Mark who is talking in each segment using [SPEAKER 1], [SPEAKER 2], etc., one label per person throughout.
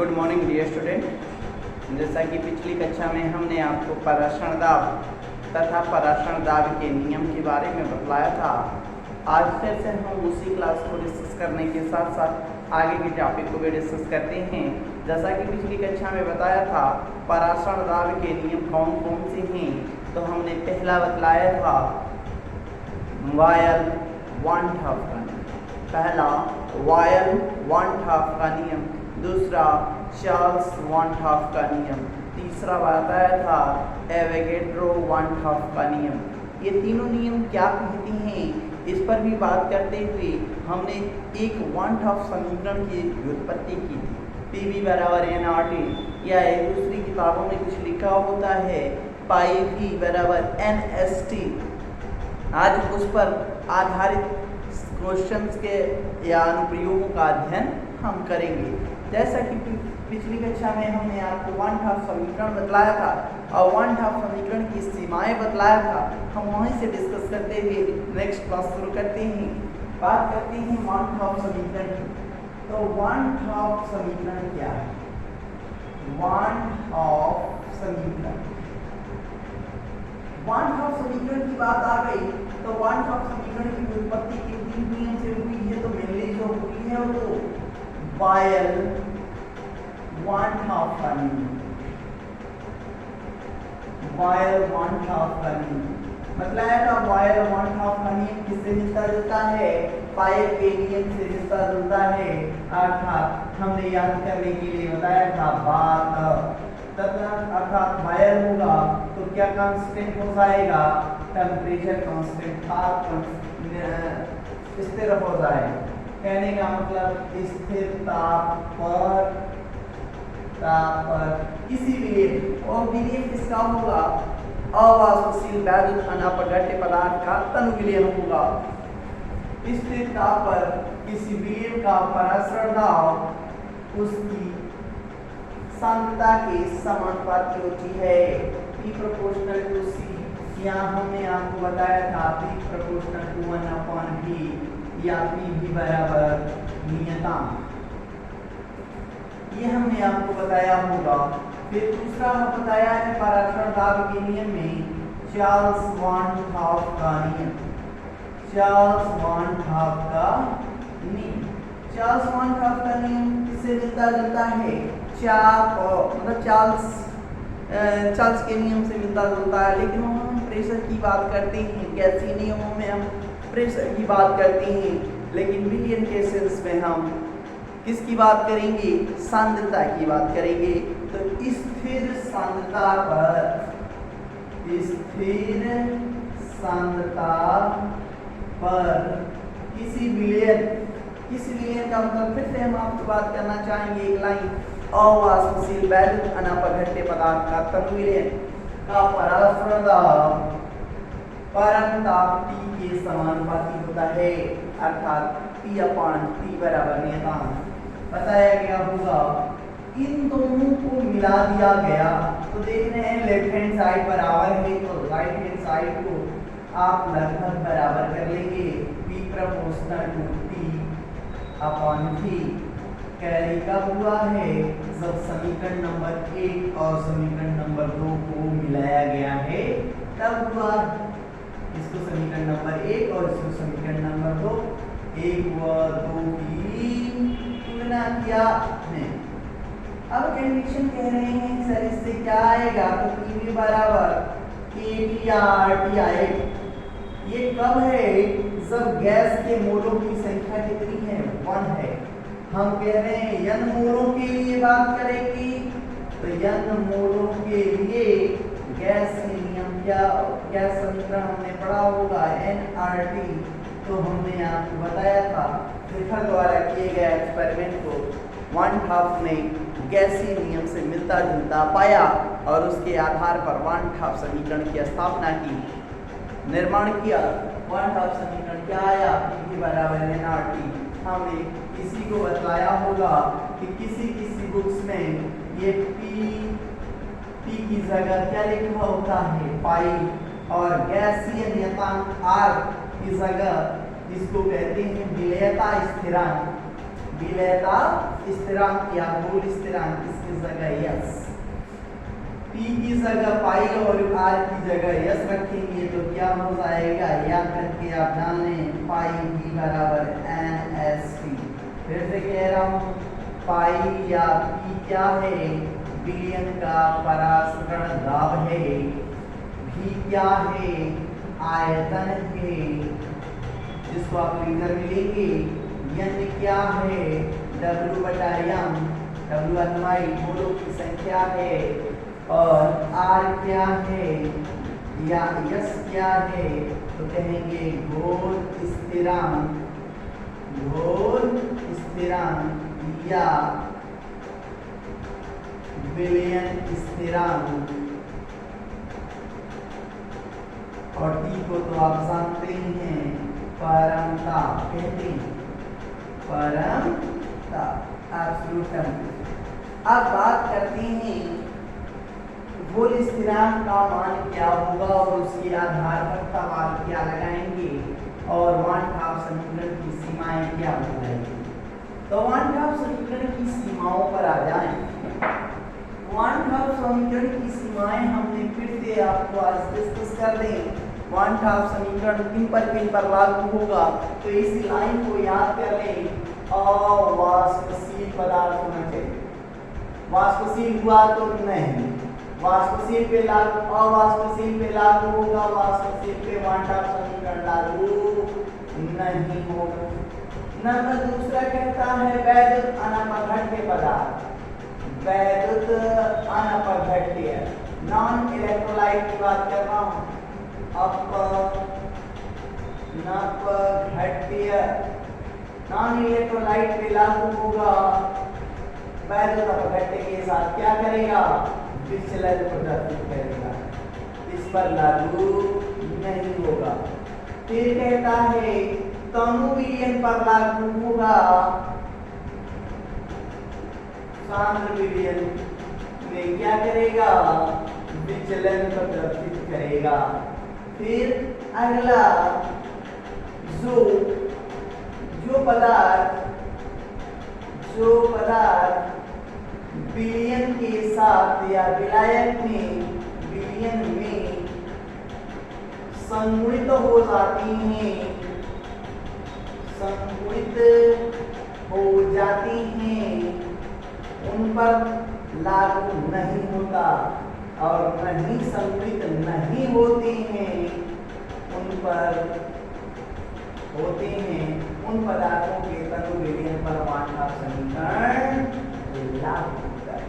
[SPEAKER 1] Good morning dear student. जैसा कि पिछली कक्षा में हमने आपको पराशण दाब तथा पराशण दाब के नियम के बारे में बतलाया था। आज फिर से हम उसी क्लास को डिस्कस करने के साथ साथ आगे के टॉपिक को भी डिस्कस करते हैं। जैसा कि पिछली कक्षा में बताया था पराशण दाब के नियम कौन कौन से हैं, तो हमने पहला बतलाया था वायल 1/2 का नियम, पहला वायल 1/2 का नियम, दूसरा चार्ल्स 1/2 का नियम, तीसरा बताया था एवोगैड्रो 1/2 का नियम। ये तीनों नियम क्या कहते हैं इस पर भी बात करते हुए हमने एक 1/2 समीकरण की व्युत्पत्ति की थी। PV बराबर nRT, या दूसरी किताबों में कुछ लिखा होता है पाई V बराबर NST। आज उस पर आधारित क्वेश्चंस के या अनुप्रयोगों का अध्ययन हम करेंगे। जैसा कि पिछली कक्षा में हमने आपको 1/2 समीकरण बतलाया था और 1/2 समीकरण की सीमाएं बतलाया था, हम वहीं से डिस्कस करते हुए नेक्स्ट क्लास शुरू करते हैं। बात करते हैं 1/2 समीकरण की। तो 1/2 समीकरण क्या है? 1/2 समीकरण 1/2 समीकरण की बात आ गई तो 1/2 समीकरण की उत्पत्ति किन नियम से हुई है? तो मेनली जो हुई है वो तो वायल 1/2 का नियम, वायल 1/2 का नियम मतलब वायल 1/2 का नियम किससे मिलता जुलता है? पाई के नियम से मिलता जुलता है। अर्थात हमने याद करने के लिए बताया था बात अर्थात वायल होगा तो क्या कांस्टेंट हो जाएगा? टेम्परेचर कांस्टेंट स्थिर हो जाएगा। कहने का मतलब स्थिर ताप पर किसी विलयन, और विलयन किसका होगा? अवाष्पशील वैद्युत अनापघट्य पदार्थ का तनु विलयन होगा। स्थिर ताप पर किसी विलयन का पराशरण दाब उसकी सांद्रता के समानुपाती होती है। P प्रोपोर्शनल टू C, यहाँ हमने आपको बताया था P प्रोपोर्शनल टू 1/V या PV बराबर नियतांक, ये हमने आपको बताया होगा। फिर दूसरा बताया है पराशण दाब के नियम में चार्ल्स 1/2 का नियम, चार्ल्स 1/2 का नियम। चार्ल्स 1/2 का नियम किससे मिलता जुलता है? मतलब चार्ल्स के नियम से मिलता जुलता है, लेकिन वहाँ हम प्रेशर की बात करते हैं। गैसीय नियमों में हम प्रेशर की बात करते हैं, लेकिन विलियन केसेस में हम किसकी बात करेंगे? सांद्रता की बात करेंगे। तो स्थिर सांद्रता पर किसी विलयन का मतलब फिर से हम आपको बात करना चाहेंगे एक लाइन, अवाष्पशील वैद्युत अनापघट्य पदार्थ का तनु विलयन का पराशरण दाब परम ताप T के समानुपाती होता है। अर्थात P/T बराबर नियतांक बताया गया होगा। इन दोनों को मिला दिया गया तो देख रहे हैं लेफ्ट हैंड साइड बराबर है तो राइट हैंड साइड को आप लगभग बराबर कर लेंगे। P proportional to T/V carry कब हुआ है? जब समीकरण नंबर 1 और समीकरण नंबर 2 को मिलाया गया है तब हुआ। इसको समीकरण नंबर 1 और इसको समीकरण नंबर 2, 1 व 2 की तुलना किया है। अब कंडीशन कह रहे हैं सर इससे क्या आएगा? तो PV बराबर kTRT आएगा। ये कब है? जब गैस के मोलों की संख्या कितनी है? 1 है। हम कह रहे हैं n मोलों के लिए बात करेंगे तो n मोलों के लिए गैस नियम क्या, गैस समीकरण हमने पढ़ा होगा nRT। तो हमने आपको बताया था रेफर द्वारा किए गए एक्सपेरिमेंट को 1/2 में गैसीय नियम से मिलता जुलता पाया और उसके आधार पर 1/2 समीकरण की स्थापना की, निर्माण किया। 1/2 समीकरण क्या आया? PV बराबर nRT। हमने इसी को बतलाया होगा कि किसी बुक्स में ये P की जगह क्या लिखा होता है? पाई, और गैसीय नियतांक R की जगह इसको कहते हैं विलेयता स्थिरांक। विलयता स्थिरांक या मूल स्थिरांक, इसकी जगह यस, p की जगह पाई और r की जगह यस रखेंगे तो क्या हो जाएगा, याद करके आप डाल लें पाई v बराबर nsp। फिर से कह रहा हूँ पाई या p क्या है, विलयन का परासरण दाब है, v क्या है, आयतन है जिसको आप लीटर में लेंगे, n क्या है, w बटा m, w लंबाई मोलों की संख्या है, और r क्या है या s क्या है, तो कहेंगे घोल स्थिरांक या विलयन स्थिरांक। और t को तो आप जानते ही हैं परमता कहते हैं, परमता एब्सोल्यूट टेम्परेचर। अब बात करते हैं घोल स्थिरांक का मान क्या होगा और उसके आधार पर सवाल क्या लगाएंगे और वन हाफ समीकरण की सीमाएं क्या बताएंगे। तो वन हाफ समीकरण की सीमाओं पर आ जाएं। वन हाफ समीकरण की सीमाएं हमने फिर से आपको आज डिस्कस कर दें। वन हाफ समीकरण किन पर लागू होगा, तो इस लाइन को याद कर लें, अवाष्पशील पदार्थ होना चाहिए। वाष्पशील हुआ तो नहीं, वाष्पशील पे लागू, अवाष्पशील पे लागू होगा, वाष्पशील पे वन हाफ समीकरण लागू नहीं होगा। नंबर दूसरा कहता है वैद्युत अनपघट्य पदार्थ, वैद्युत अनपघट्य नॉन इलेक्ट्रोलाइट की बात कर रहा हूँ, अपघट्य नॉन इलेक्ट्रोलाइट पे लागू होगा, वैद्युत अपघट्य के साथ क्या करेगा, विचलन प्रदर्शित करेगा, इस पर लागू नहीं होगा। फिर कहता है तनु विलयन पर लागू होगा, सांद्र विलयन में क्या करेगा, विचलन प्रदर्शित करेगा। फिर अगला जो पदार्थ विलयन के साथ या विलायक में विलयन में संगुणित हो जाती हैं, उन पर लागू नहीं होता, और नहीं संगुणित नहीं होते हैं उन पर होते हैं, उन पदार्थों के तनु विलयन पर वन हाफ समीकरण लागू होता है।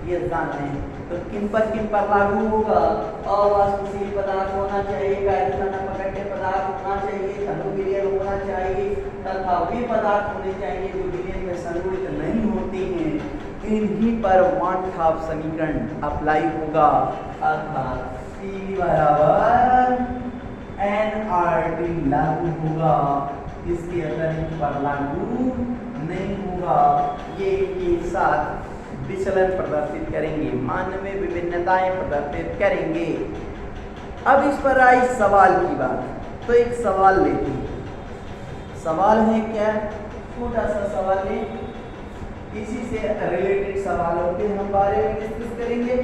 [SPEAKER 1] ये जान लें। तो किन पर लागू होगा, अवाष्पशील पदार्थ होना चाहिए, वैद्युत अनपघट्य पदार्थ होना चाहिए, तनु विलयन होना चाहिए, तथा वे पदार्थ होने चाहिए जो विलयन में संगुणित नहीं होते हैं, इन्हीं पर वन हाफ समीकरण अप्लाई होगा, अर्थात P बराबर nRT लागू होगा, इसके अतिरिक्त पर लागू नहीं होगा। ये के साथ विचलन प्रदर्शित करेंगे, मान में विभिन्नताएं प्रदर्शित करेंगे। अब इस पर आई सवाल की बात, तो एक सवाल लेते हैं। सवाल है क्या, छोटा सा सवाल है, इसी से रिलेटेड सवालों के हम बारे में डिस्कस करेंगे।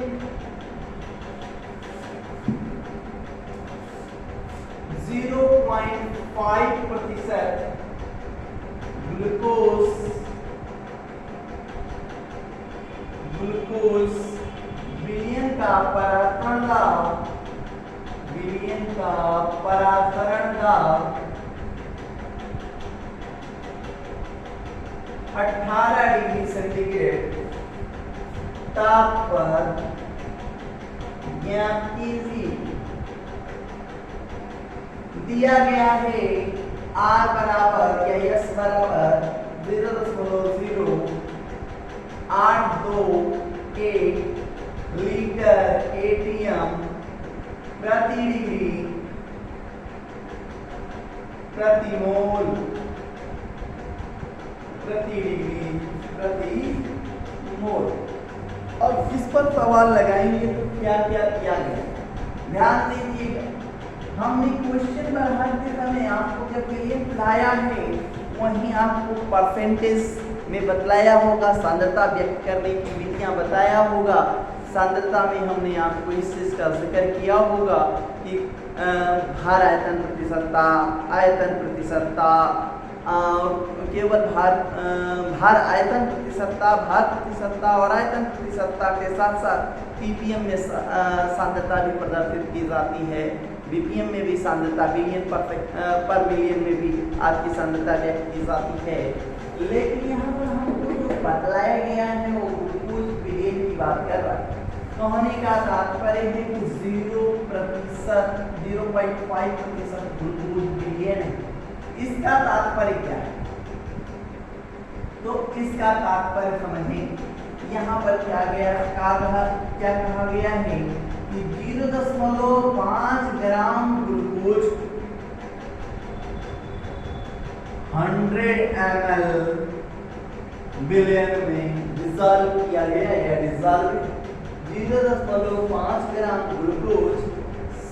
[SPEAKER 1] 0.5% ग्लूकोज विलयन का परासरण दाब 18 डिग्री सेंटीग्रेड ताप पर ज्ञात कीजिए। दिया गया है R बराबर या S बराबर 0.0828 लीटर एटीएम प्रति डिग्री प्रति मोल प्रति मोल। अब इस पर सवाल लगाएंगे तो क्या क्या किया गया, ध्यान दीजिएगा। हमने क्वेश्चन बढ़ाते समय आपको जब ये लाया है वहीं आपको परसेंटेज में बतलाया होगा, सांद्रता व्यक्त करने की विधियां बताया होगा। सांद्रता में हमने आपको इस चीज का जिक्र किया होगा कि भार आयतन प्रतिशतता, आयतन प्रतिशतता, केवल भार आयतन प्रतिशतता, भार प्रतिशतता और आयतन प्रतिशतता के साथ साथ पीपीएम में सांद्रता भी प्रदर्शित की जाती है। बीपीएम में भी सांद्रता, बिलियन पर मिलियन में भी आपकी सांद्रता व्यक्त की जाती है। लेकिन यहाँ पर हमको जो बतलाया गया है वो ग्लूकोज बिलियन की बात कर रहा है। कहने का तात्पर्य है कि 0.5% ग्लूकोज बिलियन है। इसका तात्पर्य क्या है? तो इसका तात्पर्य समझें। यहाँ पर क्या कहा गया है कि 0.5 ग्राम ग्लूकोज 100 ml बिलियन में डिसॉल्व किया गया है। Dissolve 0.5 gram glucose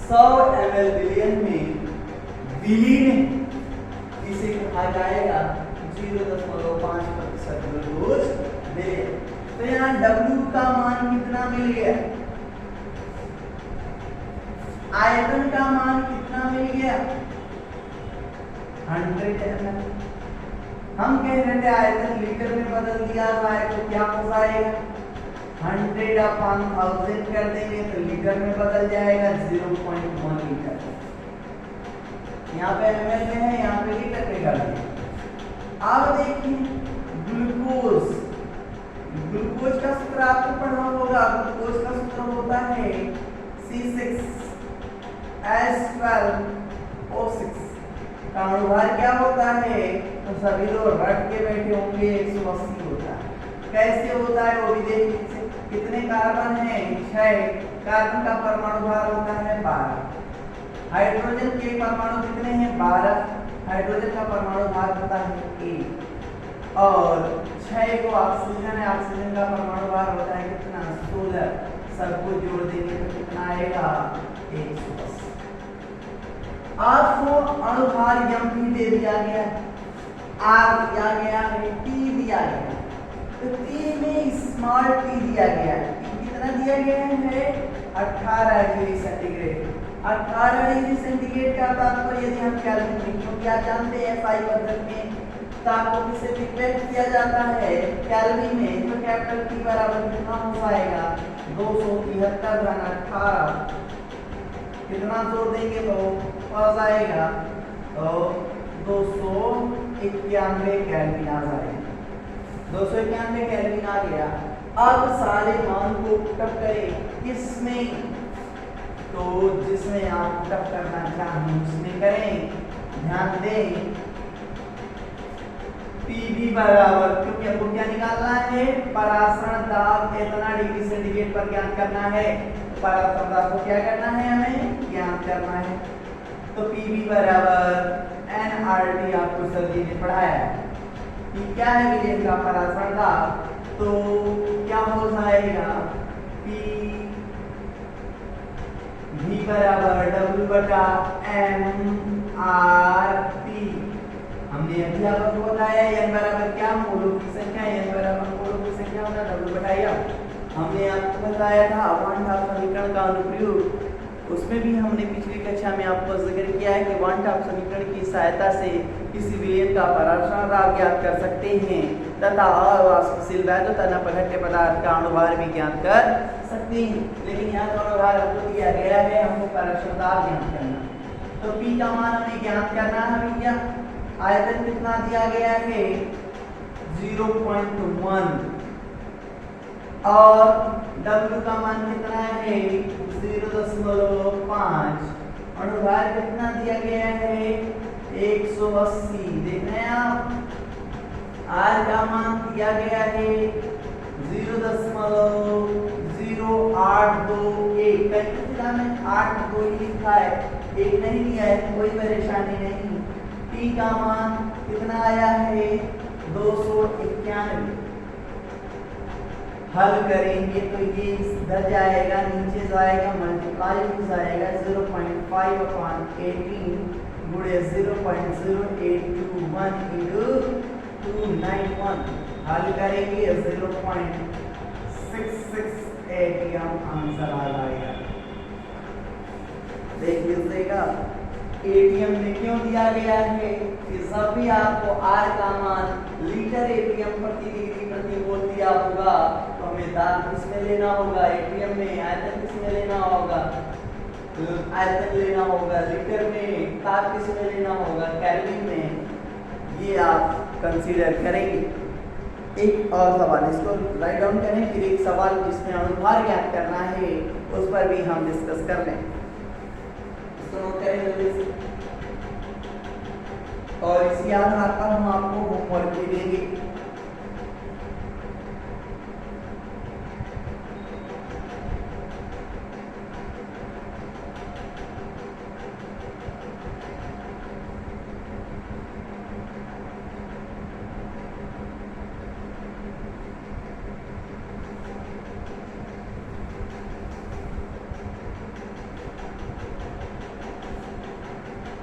[SPEAKER 1] 100 ml billion में विलीन इसे कहा जाएगा 0.5% ग्लूकोज बिलियन। तो यहाँ W का मान कितना मिल गया? आयतन का मान कितना मिल गया? 100 ml। हम कह रहे थे आयतन लीटर में बदल दिया जाए तो क्या हो जाएगा? 100/1000 कर देंगे तो लीटर में बदल जाएगा 0.1 लीटर। यहाँ पे ml में है, यहाँ पे लीटर में कर देंगे। अब देखिए ग्लूकोज का सूत्र आपको पढ़ा होगा। ग्लूकोज का सूत्र होता है C6H12O6 का अणुभार क्या होता है? तो सभी लोग रट के बैठे होंगे, 180 होता है। कैसे होता है वो भी देख लीजिए। कितने कार्बन हैं? 6। कार्बन का परमाणु भार होता है 12। हाइड्रोजन के परमाणु कितने हैं? 12। हाइड्रोजन का परमाणु भार होता है 1 और 6 को ऑक्सीजन है। ऑक्सीजन का परमाणु भार होता है कितना? 16। सबको जोड़ देंगे तो कितना आएगा? 180। आपको अणुभार m भी दे दिया गया है, r दिया गया है, t दिया गया है। तो t में स्मॉल t दिया गया है। कितना दिया गया है? 18 डिग्री सेंटीग्रेड। 18 डिग्री सेंटीग्रेड का तात्पर्य यदि हम केल्विन में, क्योंकि आप जानते हैं SI पद्धति में तापमान किसे व्यक्त किया जाता है केल्विन में, तो कैपिटल T बराबर कितना हो जाएगा? 273/18। कितना जोड़ देंगे तो आ जाएगा? तो 291 केल्विन आ जाएगा। 291 केल्विन आ गया। अब सारे मान को पुटअप करें किसमें? तो जिसमें आप पुटअप करना चाहें उसमें करें। ध्यान दें पीवी बराबर, क्योंकि हमको क्या निकालना है? परासरण दाब कितना डिग्री सेंटीग्रेड पर ज्ञात करना है। परासरण दाब को क्या करना है? हमें ज्ञात करना है। तो पीवी बराबर nRT आपको सर जी ने पढ़ाया है कि क्या है विलेन का परासरण दाब। तो क्या हो जाएगा? V बराबर W/mRT। हमने अध्यापक को बताया n बराबर क्या? मोलों की संख्या। n बराबर मोलों की संख्या होता है W/m। हमने आपको बताया था वान डाफ समीकरण का अनुप्रयोग। उसमें भी हमने पिछली कक्षा में आपको जिक्र किया है कि वान डाफ समीकरण की सहायता से किसी विलयन का परासरण दाब ज्ञात कर सकते हैं तथा अवाष्पशील वैध तथा अपघट्य पदार्थ का अणुभार भी ज्ञात कर सकते हैं। लेकिन यहाँ का अणुभार हमको दिया गया है, हमको परासरण दाब ज्ञात करना। तो P का मान हमें ज्ञात करना है भैया। आयतन कितना दिया गया है? 0.1 और W का मान कितना है? 0.5। अणुभार कितना दिया गया है? 180। देख रहे हैं आप। R का मान दिया गया है 0.0821। कैलकुलेटर में 8 लिखा है, 1 नहीं दिया है, कोई परेशानी नहीं। T का मान कितना आया है? 291। हल करेंगे तो ये इधर जाएगा, नीचे जाएगा, मल्टीप्लाई हो जाएगा। 0.5/18 गुड़े 0.0821 इंटू 291 हल करेंगे 0.668 आंसर आ जाएगा। देख लीजिएगा एटीएम में क्यों दिया गया है कि जब भी आपको आर का मान लीटर एटीएम प्रति डिग्री प्रति मोल दिया होगा तो हमें दाब किसमें लेना होगा, एटीएम में आयतन किसमें लेना होगा, आयतन लेना होगा लीटर में, ताप किसमें लेना होगा, केल्विन में। ये आप कंसीडर करेंगे। एक और सवाल इसको राइट डाउन करें, फिर एक सवाल जिसमें अनुभार ज्ञात करना है उस पर भी हम डिस्कस कर लें। इसको नोट करें जल्दी से और इसी आधार पर हम आपको होमवर्क भी देंगे।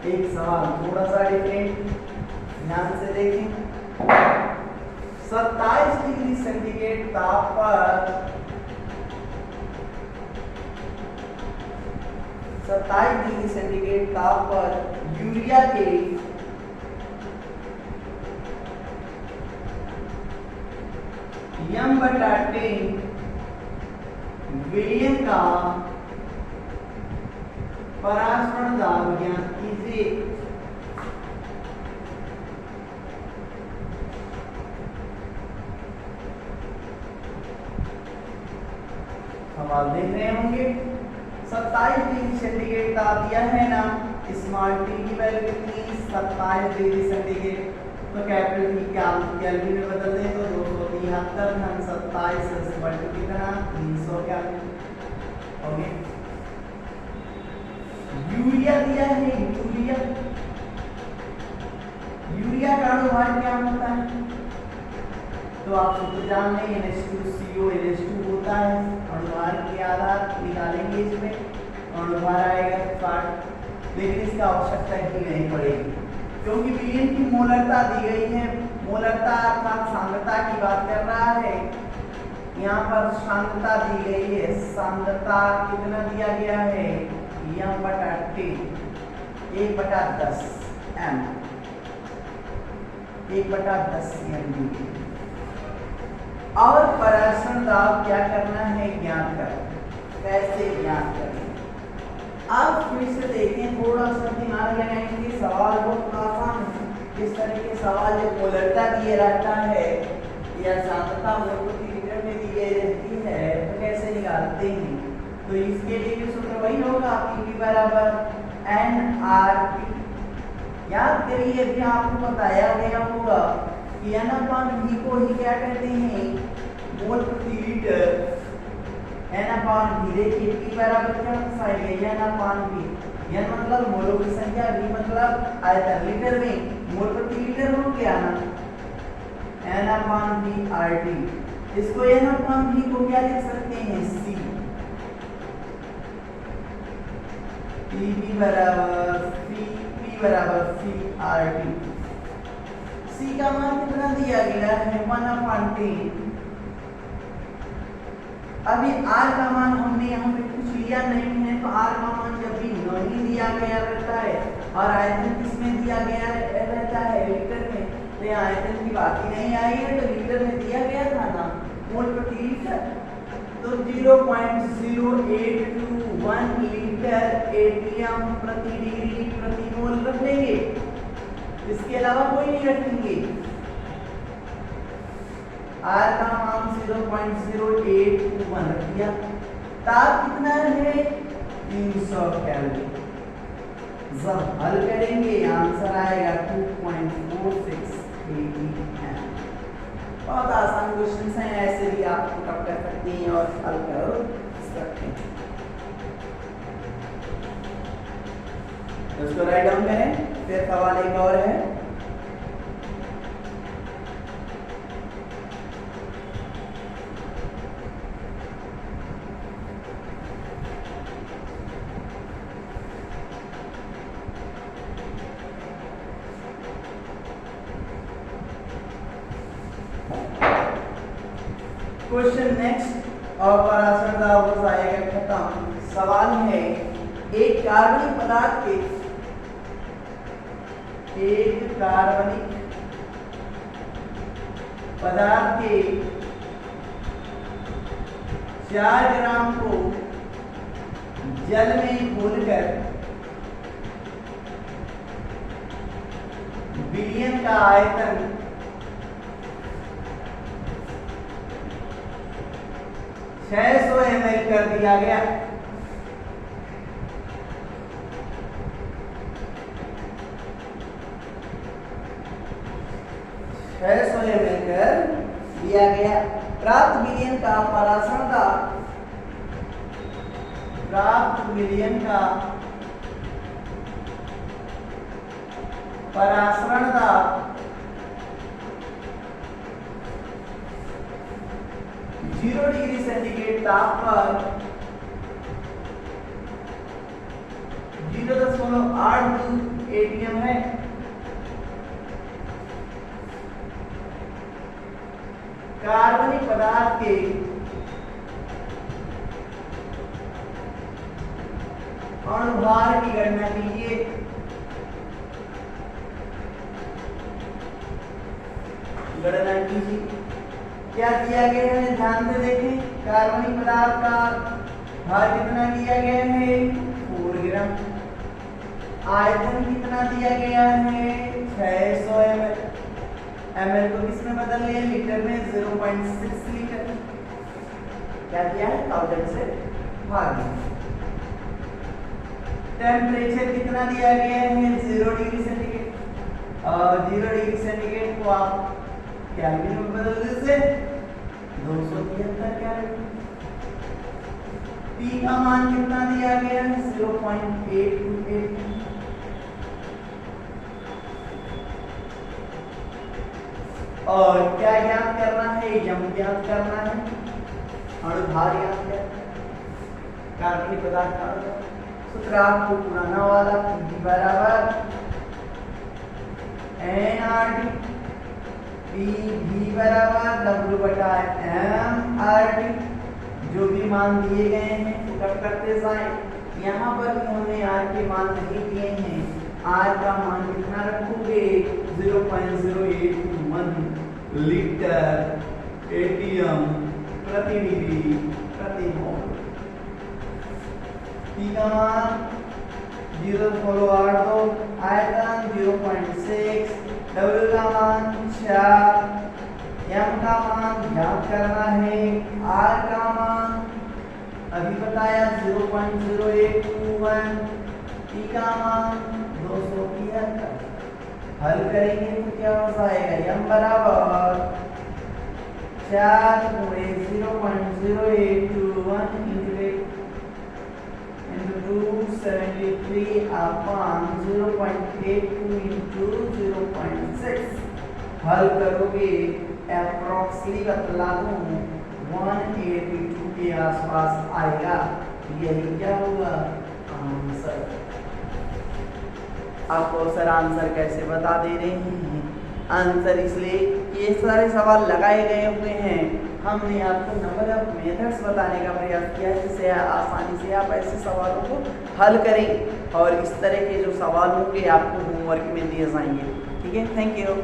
[SPEAKER 1] एक सवाल थोड़ा सा डिफरेंट, ध्यान से देखें। 27 डिग्री सेंटीग्रेड ताप पर 27 डिग्री सेंटीग्रेड ताप पर यूरिया के m/10 विलियन का परासरण दाब ज्ञात कीजिए। सवाल देख रहे होंगे 27 डिग्री सेंटीग्रेड ताप दिया है ना, स्मॉल टी की वैल्यू कितनी 27 डिग्री सेंटीग्रेड, तो कैपिटल टी क्या केल्विन में बदल दें तो 273 धन 27 से बल्टू कितना 300 केल्विन। ओके, यूरिया दिया है, यूरिया का अनुभार क्या होता है तो आप सब तो जान लें NH2CO NH2 होता है। अनुभार के आधार निकालेंगे इसमें अनुभार आएगा 60, लेकिन इसका आवश्यकता ही नहीं पड़ेगी क्योंकि विलियन की मोलरता दी गई है। मोलरता अर्थात सांद्रता की बात कर रहा है, यहाँ पर सांद्रता दी गई है। सांद्रता कितना दिया गया है m/10 1/10 m 1/10 cm दी गई। और परासरण दाब क्या करना है ज्ञात कर, कैसे ज्ञात करें। आप फिर से देखें, थोड़ा सा दिमाग लगाएंगे, सवाल बहुत आसान है। इस तरह के सवाल जब मोलरता दिए रहता है या सांद्रता मोल प्रति लीटर में दी गई रहती है तो कैसे निकालते हैं, तो इसके लिए भी सूत्र वही होगा P बराबर NRT। याद करिए अभी आपको बताया गया होगा कि N/V को ही क्या कहते हैं मोल प्रति लीटर। N/V देखिए P बराबर क्या दर्शाएगा N/V, N मतलब मोलों की संख्या, V मतलब आयतन, लीटर में मोल प्रति लीटर हो गया ना N/V RT। इसको N/V को क्या लिख सकते हैं C, P बराबर CRT। C का मान कितना दिया गया है 1/10। अभी R का मान हमने यहाँ पे कुछ लिया नहीं है तो R का मान जब भी नहीं दिया गया रहता है और आयतन किसमें दिया गया रहता है लीटर में, तो यहाँ आयतन की बात ही नहीं आई है तो लीटर में दिया गया था ना मोल प्रति लीटर, तो 0.0821 लीटर एटीएम प्रति डिग्री प्रति मोल रख देंगे, इसके अलावा कोई नहीं रखेंगे। R का मान 0.0821 रख दिया। ताप कितना है 300 केल्विन। जब हल करेंगे आंसर आएगा 2.46 atm। बहुत आसान क्वेश्चन हैं, ऐसे भी आप पुटअप कर सकते हैं और हल कर सकते हैं। इसको राइट डाउन करें, फिर सवाल एक और है। क्वेश्चन नेक्स्ट और पराशर का हो जाएगा खत्म। सवाल है एक कार्बनिक पदार्थ के 4 ग्राम को जल में घोलकर बिलियन का आयतन 600 ml कर दिया गया। कर दिया गया। प्राप्त विलयन का परासरण का 0 डिग्री सेंटीग्रेड ताप पर 0.82 atm है। कार्बनिक पदार्थ के अणुभार की गणना कीजिए। क्या दिया गया है, ध्यान से देखें। कार्बनिक पदार्थ का भार कितना दिया गया है, 4 ग्राम। आयतन कितना दिया गया है, 600 ml। ml को किसमें बदल लिया, लीटर में, 0.6 लीटर। क्या दिया है, 1000 से भाग दिया। टेम्परेचर कितना दिया गया है, 0 डिग्री सेंटीग्रेड। और 0 डिग्री सेंटीग्रेड को आप केल्विन में बदल दीजिए, 273 केल्विन। P का मान कितना दिया गया है, 0.828। और क्या ज्ञात करना है, यम ज्ञात करना है, अणुभार ज्ञात करना है, कार्बनिक पदार्थ का सूत्र आपको पुराना वाला P बराबर nRT, P बराबर W/mRT। जो भी मान दिए गए हैं पुट करते जाए। यहाँ पर भी हमने R के मान नहीं दिए हैं। R का मान कितना रखोगे, 0.081 लीटर एटीएम प्रति डिग्री प्रति मोल। P का मान 0.82, आयतन 0.6, W का मान 4, M का मान ज्ञात करना है, R का मान अभी बताया 0.0821, T का मान 273। हल करेंगे तो क्या हो जाएगा, M बराबर 4 गुणे 0.0821 into 273 upon 0.82 into 0.6। हल करोगे अप्रोक्सीमेटली बतला दूं 182 के आसपास आएगा। यही क्या होगा, आंसर। आपको सर आंसर कैसे बता दे रहे हैं, आंसर इसलिए ये सारे सवाल लगाए गए हुए हैं। हमने आपको नंबर ऑफ मेथड्स बताने का प्रयास किया है जिससे आसानी से आप ऐसे सवालों को हल करें और इस तरह के जो सवाल होंगे आपको होमवर्क में दिए जाएंगे। ठीक है, थैंक यू।